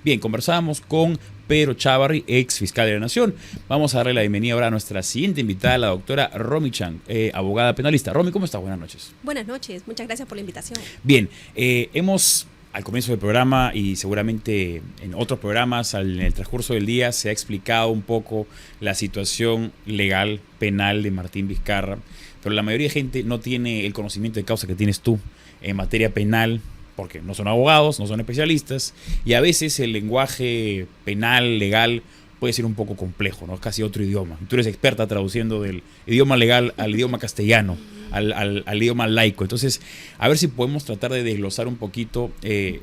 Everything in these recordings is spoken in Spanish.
Bien, conversábamos con Pedro Chávarri, ex fiscal de la Nación. Vamos a darle la bienvenida ahora a nuestra siguiente invitada, la doctora Romy Chang, abogada penalista. Romy, ¿cómo estás? Buenas noches. Buenas noches, muchas gracias por la invitación. Bien, hemos al comienzo del programa y seguramente en otros programas en el transcurso del día se ha explicado un poco la situación legal, penal de Martín Vizcarra, pero la mayoría de gente no tiene el conocimiento de causa que tienes tú en materia penal, porque no son abogados, no son especialistas, y a veces el lenguaje penal, legal, puede ser un poco complejo, ¿no? Es casi otro idioma. Tú eres experta traduciendo del idioma legal al idioma castellano, al idioma laico. Entonces, a ver si podemos tratar de desglosar un poquito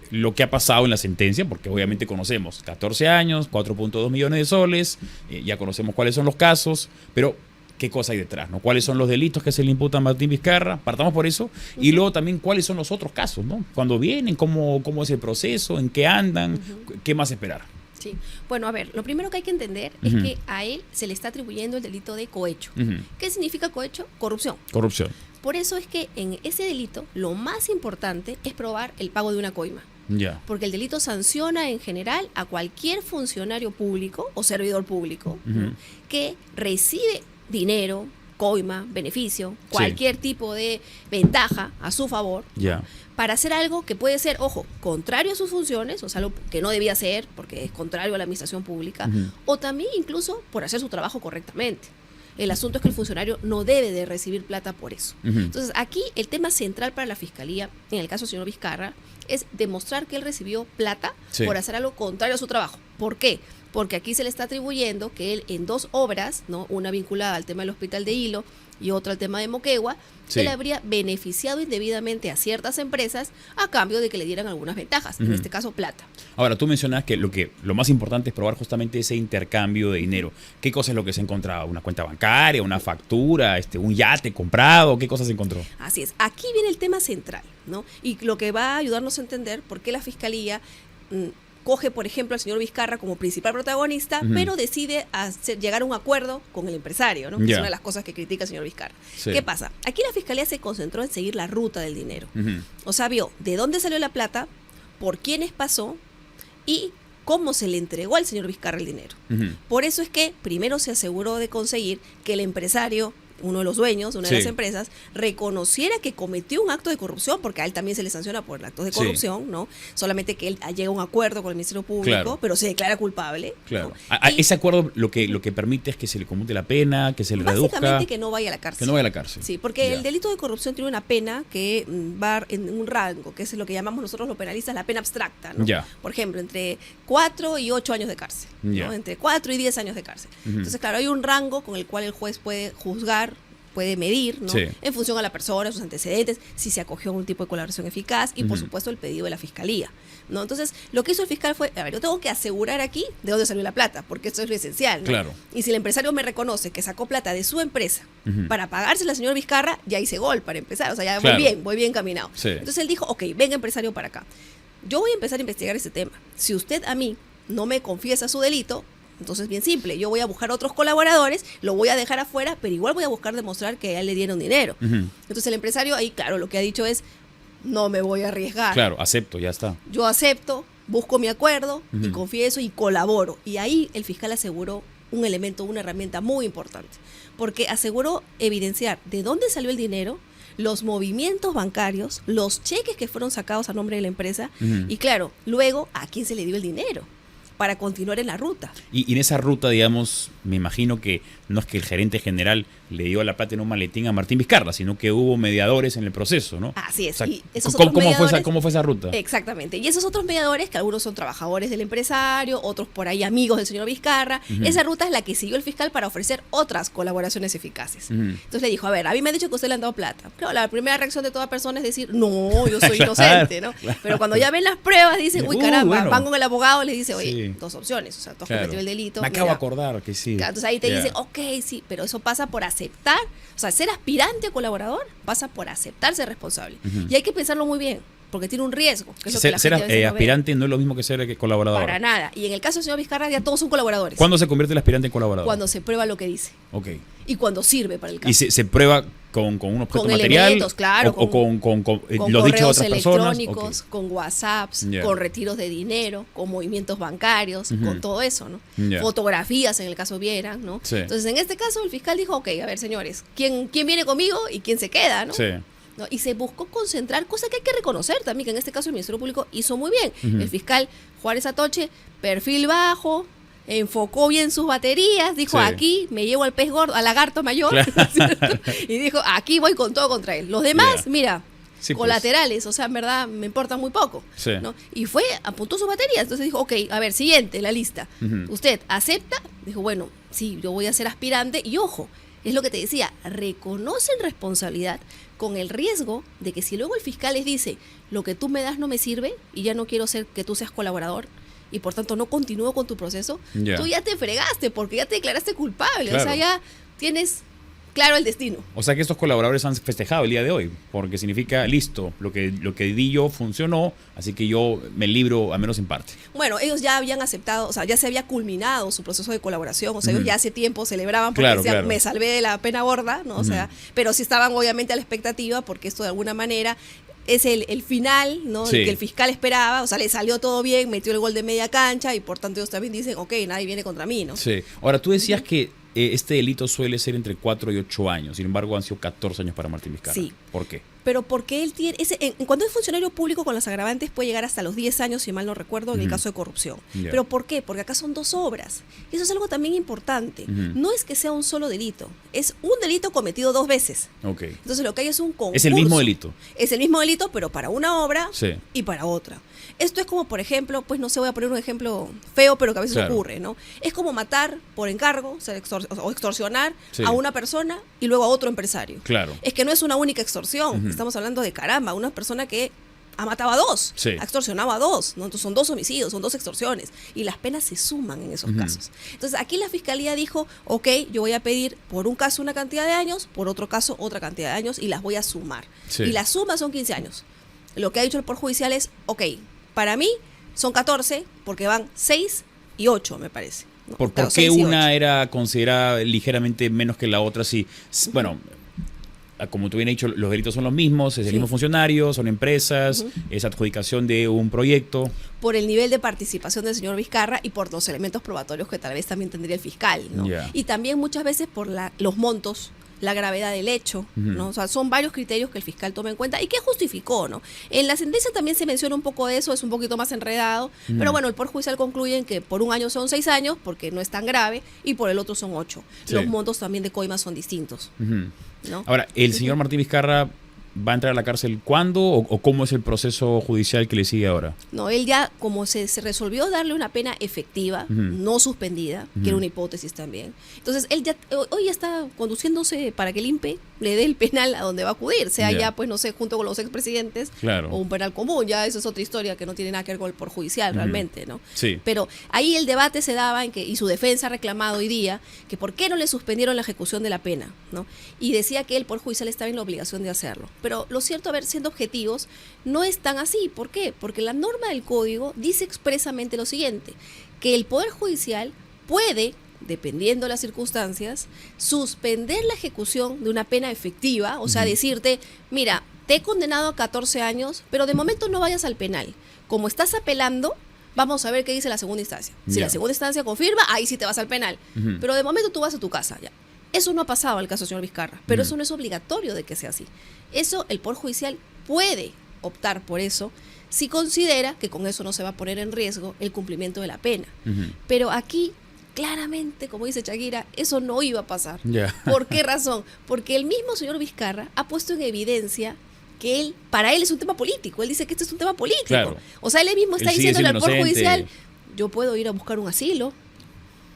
lo que ha pasado en la sentencia, porque obviamente conocemos 14 años, 4.2 millones de soles, ya conocemos cuáles son los casos, pero qué cosa hay detrás, ¿no? ¿Cuáles son los delitos que se le imputan a Martín Vizcarra? Partamos por eso. Y luego también cuáles son los otros casos, ¿no? Cuando vienen, cómo es el proceso, en qué andan, qué más esperar. Sí, bueno, a ver, lo primero que hay que entender es que a él se le está atribuyendo el delito de cohecho. ¿Qué significa cohecho? Corrupción. Corrupción. Por eso es que en ese delito lo más importante es probar el pago de una coima. Ya. Porque el delito sanciona en general a cualquier funcionario público o servidor público que recibe dinero, coima, beneficio, cualquier tipo de ventaja a su favor, para hacer algo que puede ser, ojo, contrario a sus funciones, o sea, algo que no debía hacer porque es contrario a la administración pública, o también incluso por hacer su trabajo correctamente. El asunto es que el funcionario no debe de recibir plata por eso. Entonces, aquí el tema central para la Fiscalía, en el caso del señor Vizcarra, es demostrar que él recibió plata por hacer algo contrario a su trabajo. ¿Por qué? Porque aquí se le está atribuyendo que él en dos obras, ¿no? Una vinculada al tema del Hospital de Hilo y otra al tema de Moquegua, él habría beneficiado indebidamente a ciertas empresas a cambio de que le dieran algunas ventajas, en este caso plata. Ahora, tú mencionas que lo más importante es probar justamente ese intercambio de dinero. ¿Qué cosa es lo que se encontraba? ¿Una cuenta bancaria, una factura, un yate comprado? ¿Qué cosas se encontró? Así es. Aquí viene el tema central, ¿no? Y lo que va a ayudarnos a entender por qué la Fiscalía coge, por ejemplo, al señor Vizcarra como principal protagonista, pero decide llegar a un acuerdo con el empresario, ¿no? Que es una de las cosas que critica el señor Vizcarra. ¿Qué pasa? Aquí la Fiscalía se concentró en seguir la ruta del dinero. O sea, vio de dónde salió la plata, por quiénes pasó y cómo se le entregó al señor Vizcarra el dinero. Por eso es que primero se aseguró de conseguir que el empresario, uno de los dueños de una de las empresas, reconociera que cometió un acto de corrupción, porque a él también se le sanciona por actos de corrupción, ¿no? Solamente que él llega a un acuerdo con el Ministerio Público, pero se declara culpable. Claro. ¿No? Ese acuerdo lo que permite es que se le conmute la pena, que se le reduzca. Básicamente que no vaya a la cárcel. Que no vaya a la cárcel. Sí, porque el delito de corrupción tiene una pena que va en un rango, que es lo que llamamos nosotros los penalistas la pena abstracta, ¿no? Por ejemplo, entre 4 y 8 años de cárcel, ¿no? Entre 4 y 10 años de cárcel. Entonces, claro, hay un rango con el cual el juez puede juzgar, puede medir, ¿no? En función a la persona, sus antecedentes, si se acogió a un tipo de colaboración eficaz y, por supuesto, el pedido de la Fiscalía, ¿no? Entonces, lo que hizo el fiscal fue, a ver, yo tengo que asegurar aquí de dónde salió la plata, porque esto es lo esencial, ¿no? Y si el empresario me reconoce que sacó plata de su empresa para pagársela al señor Vizcarra, ya hice gol para empezar, o sea, ya voy bien caminado. Entonces, él dijo, ok, venga empresario para acá. Yo voy a empezar a investigar este tema. Si usted a mí no me confiesa su delito, entonces, bien simple, yo voy a buscar otros colaboradores, lo voy a dejar afuera, pero igual voy a buscar demostrar que a él le dieron dinero. Entonces, el empresario ahí, claro, lo que ha dicho es, no me voy a arriesgar. Claro, acepto, ya está. Yo acepto, busco mi acuerdo y confieso y colaboro. Y ahí el fiscal aseguró un elemento, una herramienta muy importante, porque aseguró evidenciar de dónde salió el dinero, los movimientos bancarios, los cheques que fueron sacados a nombre de la empresa y, claro, luego a quién se le dio el dinero para continuar en la ruta. Y en esa ruta, digamos, me imagino que no es que el gerente general le dio la plata en un maletín a Martín Vizcarra, sino que hubo mediadores en el proceso, ¿no? Así es. O sea, y esos ¿cómo fue esa ruta? Exactamente. Y esos otros mediadores, que algunos son trabajadores del empresario, otros por ahí amigos del señor Vizcarra, esa ruta es la que siguió el fiscal para ofrecer otras colaboraciones eficaces. Entonces le dijo, a ver, a mí me han dicho que usted le han dado plata. Claro, la primera reacción de toda persona es decir, no, yo soy inocente, ¿no? Pero cuando ya ven las pruebas, dicen, uy, caramba, van con el abogado, les dice, oye, dos opciones, o sea, tú has cometido el delito. Me acabo de acordar que sí. Entonces ahí te dicen, ok, sí, pero eso pasa por aceptar, o sea, ser aspirante a colaborador pasa por aceptarse responsable. Y hay que pensarlo muy bien, porque tiene un riesgo. Que es lo ser que la gente aspirante no es lo mismo que ser colaborador. Para nada. Y en el caso del señor Vizcarra ya todos son colaboradores. ¿Cuándo se convierte el aspirante en colaborador? Cuando se prueba lo que dice. Ok. Y cuando sirve para el caso. ¿Y se prueba con un objeto material? Elementos, claro. O con los dichos de otras personas. Electrónicos, con WhatsApps, con retiros de dinero, con movimientos bancarios, con todo eso, ¿no? Fotografías en el caso vieran, ¿no? Sí. Entonces, en este caso, el fiscal dijo, ok, a ver, señores, ¿quién viene conmigo y quién se queda, ¿no? Sí. ¿No? Y se buscó concentrar, cosa que hay que reconocer también, que en este caso el Ministerio Público hizo muy bien. El fiscal Juárez Atoche, perfil bajo, enfocó bien sus baterías, dijo, aquí me llevo al pez gordo, al lagarto mayor, claro. Y dijo, aquí voy con todo contra él. Los demás, mira, colaterales, o sea, en verdad me importan muy poco. Sí. ¿No? Y apuntó sus baterías, entonces dijo, ok, a ver, siguiente, la lista. ¿Usted acepta? Dijo, bueno, sí, yo voy a ser aspirante, y ojo, es lo que te decía, reconocen responsabilidad con el riesgo de que si luego el fiscal les dice, lo que tú me das no me sirve y ya no quiero que tú seas colaborador, y por tanto no continúo con tu proceso, tú ya te fregaste porque ya te declaraste culpable. Claro. O sea, ya tienes claro el destino. O sea que estos colaboradores han festejado el día de hoy, porque significa, listo, lo que di yo funcionó, así que yo me libro, al menos en parte. Bueno, ellos ya habían aceptado, o sea, ya se había culminado su proceso de colaboración, o sea, ellos ya hace tiempo celebraban porque decían, me salvé de la pena gorda, ¿no? O sea, pero sí estaban obviamente a la expectativa, porque esto de alguna manera es el final, ¿no? Sí. El que el fiscal esperaba, o sea, le salió todo bien, metió el gol de media cancha y por tanto ellos también dicen, ok, nadie viene contra mí, ¿no? Sí. Ahora, tú decías que este delito suele ser entre 4 y 8 años, sin embargo han sido 14 años para Martín Vizcarra. Sí. ¿Por qué? Pero porque él tiene, cuando es funcionario público con las agravantes puede llegar hasta los 10 años, si mal no recuerdo, en el caso de corrupción. ¿Pero por qué? Porque acá son 2 obras. Y eso es algo también importante. No es que sea un solo delito, es un delito cometido 2 veces. Okay. Entonces lo que hay es un concurso. Es el mismo delito. Es el mismo delito, pero para una obra y para otra. Esto es como, por ejemplo, pues no sé, voy a poner un ejemplo feo, pero que a veces ocurre, ¿no? Es como matar por encargo, o sea, extorsionar a una persona y luego a otro empresario. Claro. Es que no es una única extorsión. Estamos hablando de caramba, una persona que ha matado a 2, ha extorsionado a 2, ¿no? Entonces son 2 homicidios, son 2 extorsiones y las penas se suman en esos casos. Entonces aquí la fiscalía dijo, ok, yo voy a pedir por un caso una cantidad de años, por otro caso otra cantidad de años y las voy a sumar. Y la suma son 15 años. Lo que ha dicho el Poder Judicial es, ok, para mí son 14 porque van 6 y 8, me parece. ¿No? ¿Por qué una era considerada ligeramente menos que la otra? Sí, bueno, como tú bien has dicho, los delitos son los mismos, es el mismo funcionario, son empresas, es adjudicación de un proyecto. Por el nivel de participación del señor Vizcarra y por los elementos probatorios que tal vez también tendría el fiscal, ¿no? Y también muchas veces por los montos, la gravedad del hecho, ¿no? O sea, son varios criterios que el fiscal toma en cuenta y que justificó, ¿no? En la sentencia también se menciona un poco de eso, es un poquito más enredado, pero bueno, el Poder Judicial concluye en que por un año son 6 años, porque no es tan grave, y por el otro son 8. Los montos también de coimas son distintos, ¿no? Ahora, ¿el señor Martín Vizcarra va a entrar a la cárcel cuándo o cómo es el proceso judicial que le sigue ahora? No, él ya, como se resolvió darle una pena efectiva, no suspendida, que era una hipótesis también. Entonces, él ya hoy ya está conduciéndose para que el INPE le dé el penal a donde va a acudir, sea ya, pues no sé, junto con los expresidentes o un penal común, ya eso es otra historia que no tiene nada que ver con el Poder Judicial realmente, ¿no? Sí. Pero ahí el debate se daba en que, y su defensa ha reclamado hoy día, que por qué no le suspendieron la ejecución de la pena, ¿no? Y decía que el Poder Judicial estaba en la obligación de hacerlo. Pero lo cierto, a ver, siendo objetivos, no es tan así. ¿Por qué? Porque la norma del Código dice expresamente lo siguiente, que el Poder Judicial puede, dependiendo de las circunstancias, suspender la ejecución de una pena efectiva, o sea, decirte, mira, te he condenado a 14 años, pero de momento no vayas al penal. Como estás apelando, vamos a ver qué dice la segunda instancia. Si la segunda instancia confirma, ahí sí te vas al penal. Pero de momento tú vas a tu casa, ya. Eso no ha pasado en el caso del señor Vizcarra, pero eso no es obligatorio de que sea así. Eso, el Poder Judicial puede optar por eso si considera que con eso no se va a poner en riesgo el cumplimiento de la pena. Pero aquí, claramente, como dice Shakira, eso no iba a pasar. ¿Por qué razón? Porque el mismo señor Vizcarra ha puesto en evidencia que para él es un tema político. Él dice que esto es un tema político. Claro. O sea, él mismo está diciéndole al Poder Judicial, yo puedo ir a buscar un asilo.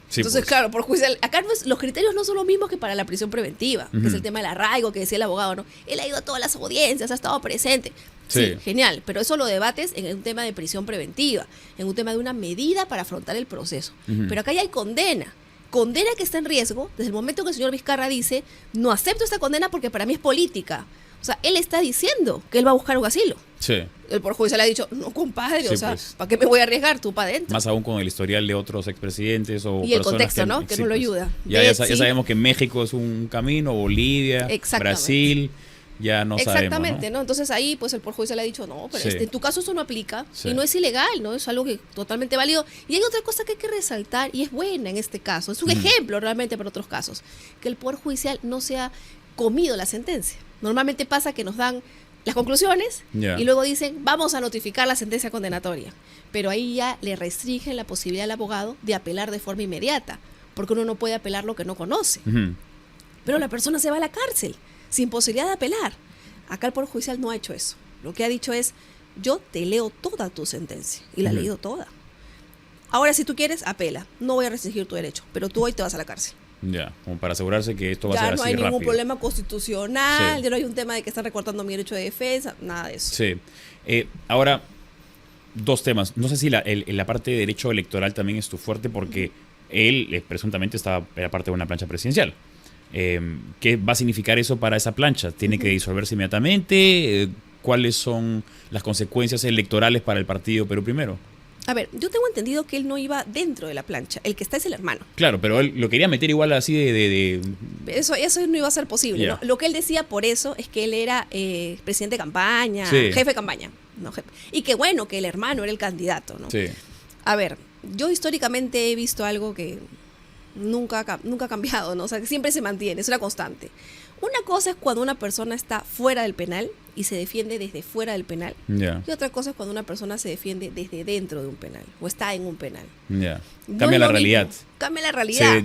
Sí, entonces, pues, claro, por judicial, acá los criterios no son los mismos que para la prisión preventiva, que es el tema del arraigo que decía el abogado, ¿no? Él ha ido a todas las audiencias, ha estado presente. Sí, genial, pero eso lo debates en un tema de prisión preventiva, en un tema de una medida para afrontar el proceso. Pero acá ya hay condena que está en riesgo desde el momento que el señor Vizcarra dice, no acepto esta condena porque para mí es política. O sea, él está diciendo que él va a buscar un asilo. Sí. El Poder Judicial ha dicho, no, compadre, sí, o sea, pues, ¿para qué me voy a arriesgar? Tú para adentro. Más aún con el historial de otros expresidentes o y el contexto, ¿no? Que sí, no lo pues, ayuda. Ya sabemos que México es un camino, Bolivia, Brasil, ya no sabemos. Exactamente, ¿no? Entonces ahí pues el Poder Judicial ha dicho, no, pero en tu caso eso no aplica y no es ilegal, ¿no? Es algo que totalmente válido. Y hay otra cosa que hay que resaltar y es buena en este caso, es un ejemplo realmente para otros casos, que el Poder Judicial no se ha comido la sentencia. Normalmente pasa que nos dan las conclusiones y luego dicen, vamos a notificar la sentencia condenatoria. Pero ahí ya le restringen la posibilidad al abogado de apelar de forma inmediata, porque uno no puede apelar lo que no conoce. Pero la persona se va a la cárcel sin posibilidad de apelar. Acá el Poder Judicial no ha hecho eso. Lo que ha dicho es, yo te leo toda tu sentencia. Y la he leído toda. Ahora, si tú quieres, apela. No voy a restringir tu derecho, pero tú hoy te vas a la cárcel. Ya, como para asegurarse que esto va a ser así rápido. Ya no hay ningún problema constitucional, ya no hay un tema de que están recortando mi derecho de defensa, nada de eso. Sí. Ahora, dos temas. No sé si la parte de derecho electoral también es tu fuerte, porque él presuntamente era parte de una plancha presidencial. ¿Qué va a significar eso para esa plancha? ¿Tiene que disolverse inmediatamente? ¿Cuáles son las consecuencias electorales para el partido Perú Primero? A ver, yo tengo entendido que él no iba dentro de la plancha. El que está es el hermano. Claro, pero él lo quería meter igual así de... Eso no iba a ser posible, ¿no? Lo que él decía por eso es que él era presidente de campaña, jefe de campaña. No, y que bueno, que el hermano era el candidato, ¿no? Sí. A ver, yo históricamente he visto algo que nunca ha cambiado, ¿no? O sea, que siempre se mantiene, es una constante. Una cosa es cuando una persona está fuera del penal y se defiende desde fuera del penal. Y otra cosa es cuando una persona se defiende desde dentro de un penal o está en un penal. Cambia la realidad. Cambia la realidad.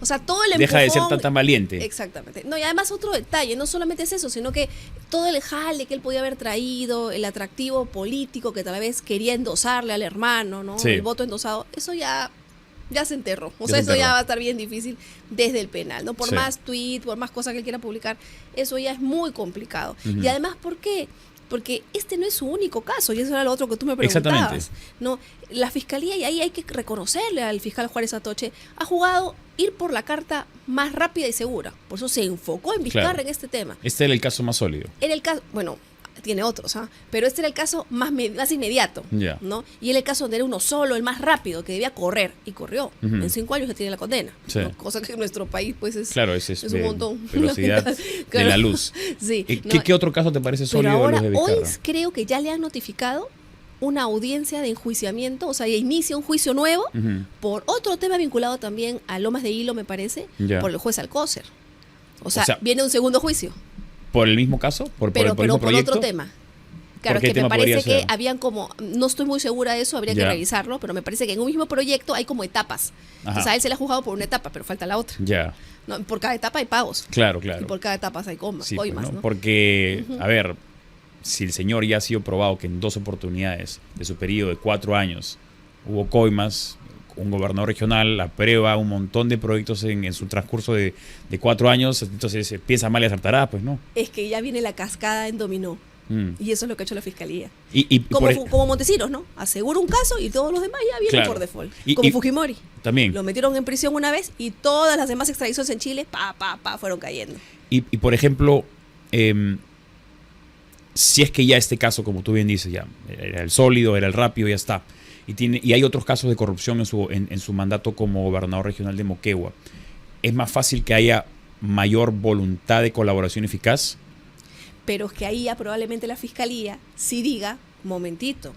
O sea, todo el empujón, deja de ser tan valiente. Exactamente. No, y además otro detalle, no solamente es eso, sino que todo el jale que él podía haber traído, el atractivo político que tal vez quería endosarle al hermano, ¿no? El voto endosado, eso ya se enterró. O sea, eso ya va a estar bien difícil desde el penal, ¿no? Por más tweet, por más cosas que él quiera publicar, eso ya es muy complicado. Y además, ¿por qué? Porque este no es su único caso, y eso era lo otro que tú me preguntabas, ¿no? La fiscalía, y ahí hay que reconocerle al fiscal Juárez Atoche, ha jugado ir por la carta más rápida y segura. Por eso se enfocó en Vizcarra en este tema. Este era el caso más sólido. Era el caso, bueno, tiene otros, pero este era el caso más inmediato, ¿no? Y era el caso donde era uno solo, el más rápido, que debía correr, y corrió. En 5 años se tiene la condena, ¿no? Cosa que en nuestro país pues es un montón. Velocidad de la luz. Sí, ¿Qué otro caso te parece sólido? Pero ahora, de los de hoy creo que ya le han notificado una audiencia de enjuiciamiento, o sea, ya inicia un juicio nuevo por otro tema vinculado también a Lomas de Hilo, me parece, por el juez Alcócer. O sea, viene un segundo juicio. ¿Por el mismo caso? ¿Por el mismo proyecto? Por otro tema. Claro, es que me parece que habían como, no estoy muy segura de eso, habría que revisarlo, pero me parece que en un mismo proyecto hay como etapas. O sea, a él se le ha juzgado por una etapa, pero falta la otra. No, por cada etapa hay pagos. Claro. Y por cada etapa hay coimas, pues, ¿no? Porque, a ver, si el señor ya ha sido probado que en 2 oportunidades de su periodo de 4 años hubo coimas, un gobernador regional aprueba un montón de proyectos en su transcurso de 4 años, entonces piensa mal y acertará, pues no. Es que ya viene la cascada en dominó. Y eso es lo que ha hecho la fiscalía. Como Montesinos, ¿no? Asegura un caso y todos los demás ya vienen por default. Como Fujimori. También. Lo metieron en prisión una vez y todas las demás extradiciones en Chile, fueron cayendo. Y por ejemplo, si es que ya este caso, como tú bien dices, ya era el sólido, era el rápido, ya está. Y hay otros casos de corrupción en su mandato como gobernador regional de Moquegua. ¿Es más fácil que haya mayor voluntad de colaboración eficaz? Pero es que ahí ya probablemente la fiscalía sí diga, momentito,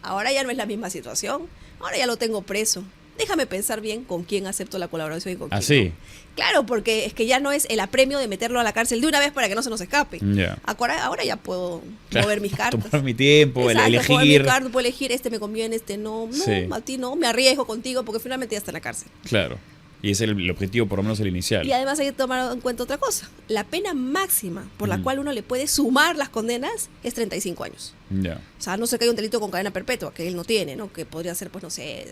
ahora ya no es la misma situación, ahora ya lo tengo preso. Déjame pensar bien con quién acepto la colaboración y con quién ¿sí? No. Claro, porque es que ya no es el apremio de meterlo a la cárcel de una vez para que no se nos escape. Ahora ya puedo mover mis cartas. Tomar mi tiempo, elegir. Mover mi carta, puedo elegir, este me conviene, este no. No, a ti no, me arriesgo contigo porque finalmente ya está en la cárcel. Claro. Y ese es el objetivo, por lo menos el inicial. Y además hay que tomar en cuenta otra cosa. La pena máxima por la cual uno le puede sumar las condenas es 35 años. O sea, no sé que hay un delito con cadena perpetua, que él no tiene, ¿no? Que podría ser, pues, no sé,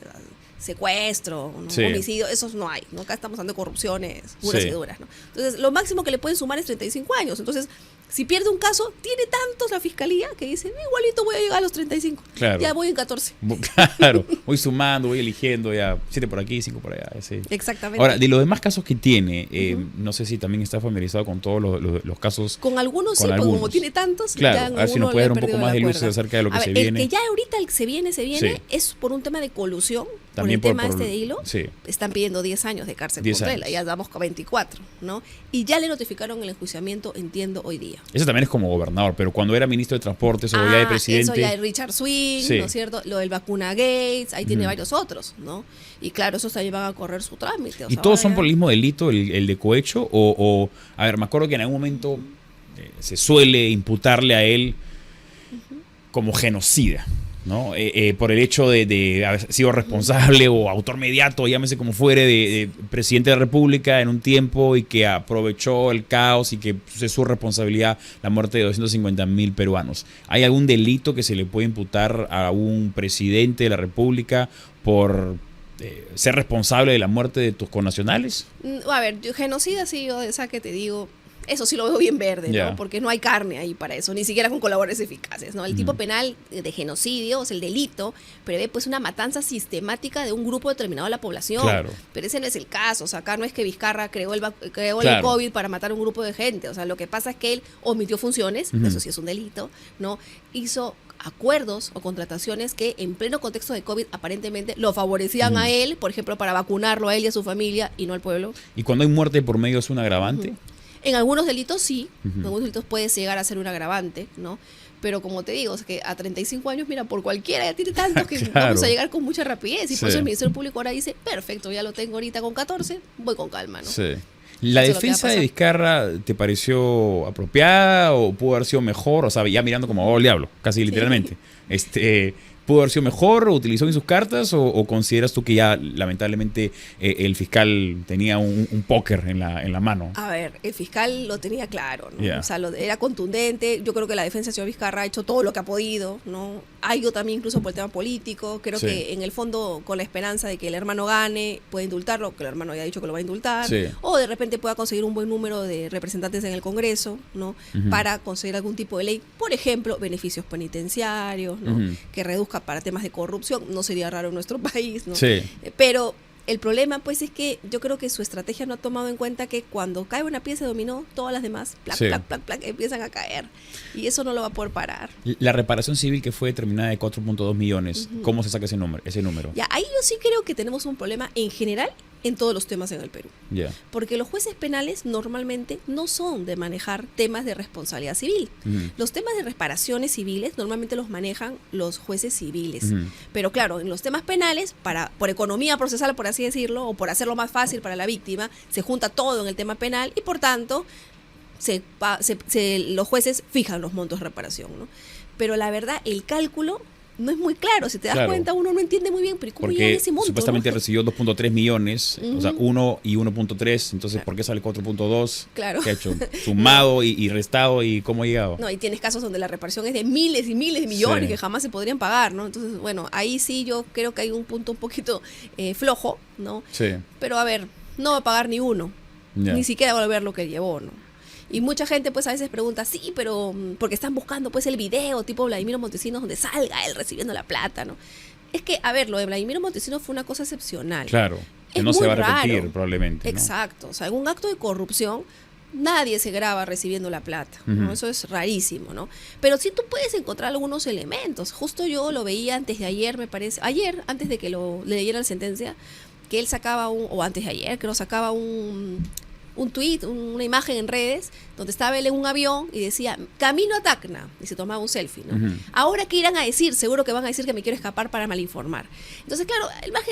secuestro, ¿no? Homicidio, esos no hay, ¿no? Acá estamos hablando de corrupciones puras y duras, ¿no? Entonces, lo máximo que le pueden sumar es 35 años. Entonces, si pierde un caso, tiene tantos la fiscalía que dice, igualito voy a llegar a los 35. Claro. Ya voy en 14. Claro, voy sumando, voy eligiendo ya 7 por aquí, 5 por allá. Sí. Exactamente. Ahora, de los demás casos que tiene, no sé si también está familiarizado con todos los casos. Con algunos sí, porque como tiene tantos, claro, ya a ver si nos puede dar un poco más de luces acerca de lo que se viene. El que ya ahorita se viene es por un tema de colusión. También por el tema de hilo, están pidiendo 10 años de cárcel por tela, ya damos 24, ¿no? Y ya le notificaron el enjuiciamiento, entiendo, hoy día. Eso también es como gobernador, pero cuando era ministro de Transportes o ya de presidente. Eso ya es Richard Swing, ¿no es cierto? Lo del vacuna Gates, ahí tiene varios otros, ¿no? Y claro, esos también van a correr su trámite. ¿Y todos son por el mismo delito, el de cohecho? O, a ver, me acuerdo que en algún momento se suele imputarle a él como genocida, ¿no? Por el hecho de haber sido responsable o autor mediato, llámese como fuere, de presidente de la República en un tiempo y que aprovechó el caos y que es su responsabilidad la muerte de 250.000 peruanos. ¿Hay algún delito que se le puede imputar a un presidente de la República por ser responsable de la muerte de tus connacionales? A ver, genocida sí, yo esa que te digo, eso sí lo veo bien verde, ¿no? Porque no hay carne ahí para eso, ni siquiera con colaboradores eficaces, ¿no? El tipo penal de genocidio, o sea, el delito, prevé pues una matanza sistemática de un grupo determinado de la población. Claro. Pero ese no es el caso, o sea, acá no es que Vizcarra creó el COVID para matar a un grupo de gente, o sea, lo que pasa es que él omitió funciones, eso sí es un delito, ¿no? Hizo acuerdos o contrataciones que en pleno contexto de COVID aparentemente lo favorecían a él, por ejemplo, para vacunarlo a él y a su familia y no al pueblo. ¿Y cuando hay muerte por medio es un agravante? En algunos delitos sí, en algunos delitos puede llegar a ser un agravante, ¿no? Pero como te digo, es que a 35 años, mira, por cualquiera ya tiene tanto que vamos a llegar con mucha rapidez. Y por eso el Ministerio Público ahora dice, perfecto, ya lo tengo ahorita con 14, voy con calma, ¿no? Sí. ¿La defensa de Vizcarra te pareció apropiada o pudo haber sido mejor? O sea, ya mirando como abogado del diablo, casi literalmente. ¿Pudo haber sido mejor o utilizó bien sus cartas o consideras tú que ya lamentablemente el fiscal tenía un póker en la mano? A ver, el fiscal lo tenía claro, ¿no? O sea, era contundente. Yo creo que la defensa del señor Vizcarra ha hecho todo lo que ha podido, ¿no? Ha ido también incluso por el tema político. Creo que en el fondo con la esperanza de que el hermano gane, puede indultarlo, que el hermano haya dicho que lo va a indultar, o de repente pueda conseguir un buen número de representantes en el Congreso, ¿no? Para conseguir algún tipo de ley, por ejemplo, beneficios penitenciarios, ¿no? Que reduzca para temas de corrupción, no sería raro en nuestro país, ¿no? Pero el problema pues es que yo creo que su estrategia no ha tomado en cuenta que cuando cae una pieza de dominó, todas las demás plac, empiezan a caer y eso no lo va a poder parar. La reparación civil que fue determinada de 4.2 millones, ¿cómo se saca ese número? Ya, ahí yo sí creo que tenemos un problema en general en todos los temas en el Perú. Porque los jueces penales normalmente no son de manejar temas de responsabilidad civil. Los temas de reparaciones civiles normalmente los manejan los jueces civiles. Pero claro, en los temas penales, por economía procesal, por así decirlo, o por hacerlo más fácil para la víctima, se junta todo en el tema penal y por tanto los jueces fijan los montos de reparación, ¿no? Pero la verdad, el cálculo no es muy claro, si te das cuenta uno no entiende muy bien, pero ¿cómo llega ese monto? Supuestamente recibió 2.3 millones, o sea, 1 y 1.3, entonces ¿por qué sale 4.2? Claro. ¿Qué ha hecho? Sumado y restado y ¿cómo ha llegado? No, y tienes casos donde la reparación es de miles y miles de millones que jamás se podrían pagar, ¿no? Entonces, bueno, ahí sí yo creo que hay un punto un poquito flojo, ¿no? Pero a ver, no va a pagar ni uno, ni siquiera va a volver lo que llevó, ¿no? Y mucha gente pues a veces pregunta, sí, pero porque están buscando pues el video tipo Vladimiro Montesinos donde salga él recibiendo la plata, ¿no? Es que, a ver, lo de Vladimiro Montesinos fue una cosa excepcional. Claro, que no se va a repetir probablemente, ¿no? Exacto, o sea, en un acto de corrupción nadie se graba recibiendo la plata, ¿no? Eso es rarísimo, ¿no? Pero sí tú puedes encontrar algunos elementos. Justo yo lo veía antes de ayer, me parece, antes de que le dieran la sentencia, que él sacaba o antes de ayer, que lo sacaba un tuit, una imagen en redes, donde estaba él en un avión y decía, camino a Tacna, y se tomaba un selfie, ¿no? Ahora, ¿qué irán a decir? Seguro que van a decir que me quiero escapar para malinformar. Entonces, claro,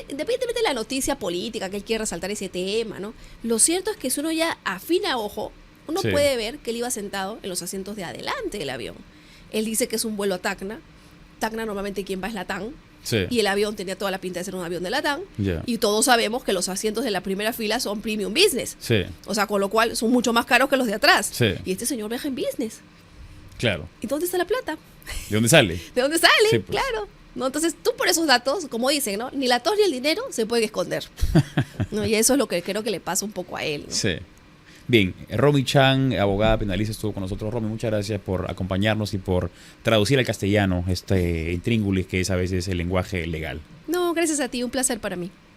independientemente de la noticia política, que él quiere resaltar ese tema, ¿no? Lo cierto es que si uno ya afina ojo, uno puede ver que él iba sentado en los asientos de adelante del avión. Él dice que es un vuelo a Tacna. Tacna normalmente quien va es Latam. Y el avión tenía toda la pinta de ser un avión de Latam. Y todos sabemos que los asientos de la primera fila son premium business. O sea, con lo cual son mucho más caros que los de atrás. Y este señor viaja en business. Claro. ¿Y dónde está la plata? ¿De dónde sale? ¿De dónde sale? Sí, pues. Claro. ¿No? Entonces, tú por esos datos, como dicen, ¿no? Ni la tos ni el dinero se pueden esconder. ¿No? Y eso es lo que creo que le pasa un poco a él, ¿no? Sí. Bien, Romy Chan, abogada penalista, estuvo con nosotros. Romy, muchas gracias por acompañarnos y por traducir al castellano este intríngulis que es a veces el lenguaje legal. No, gracias a ti, un placer para mí.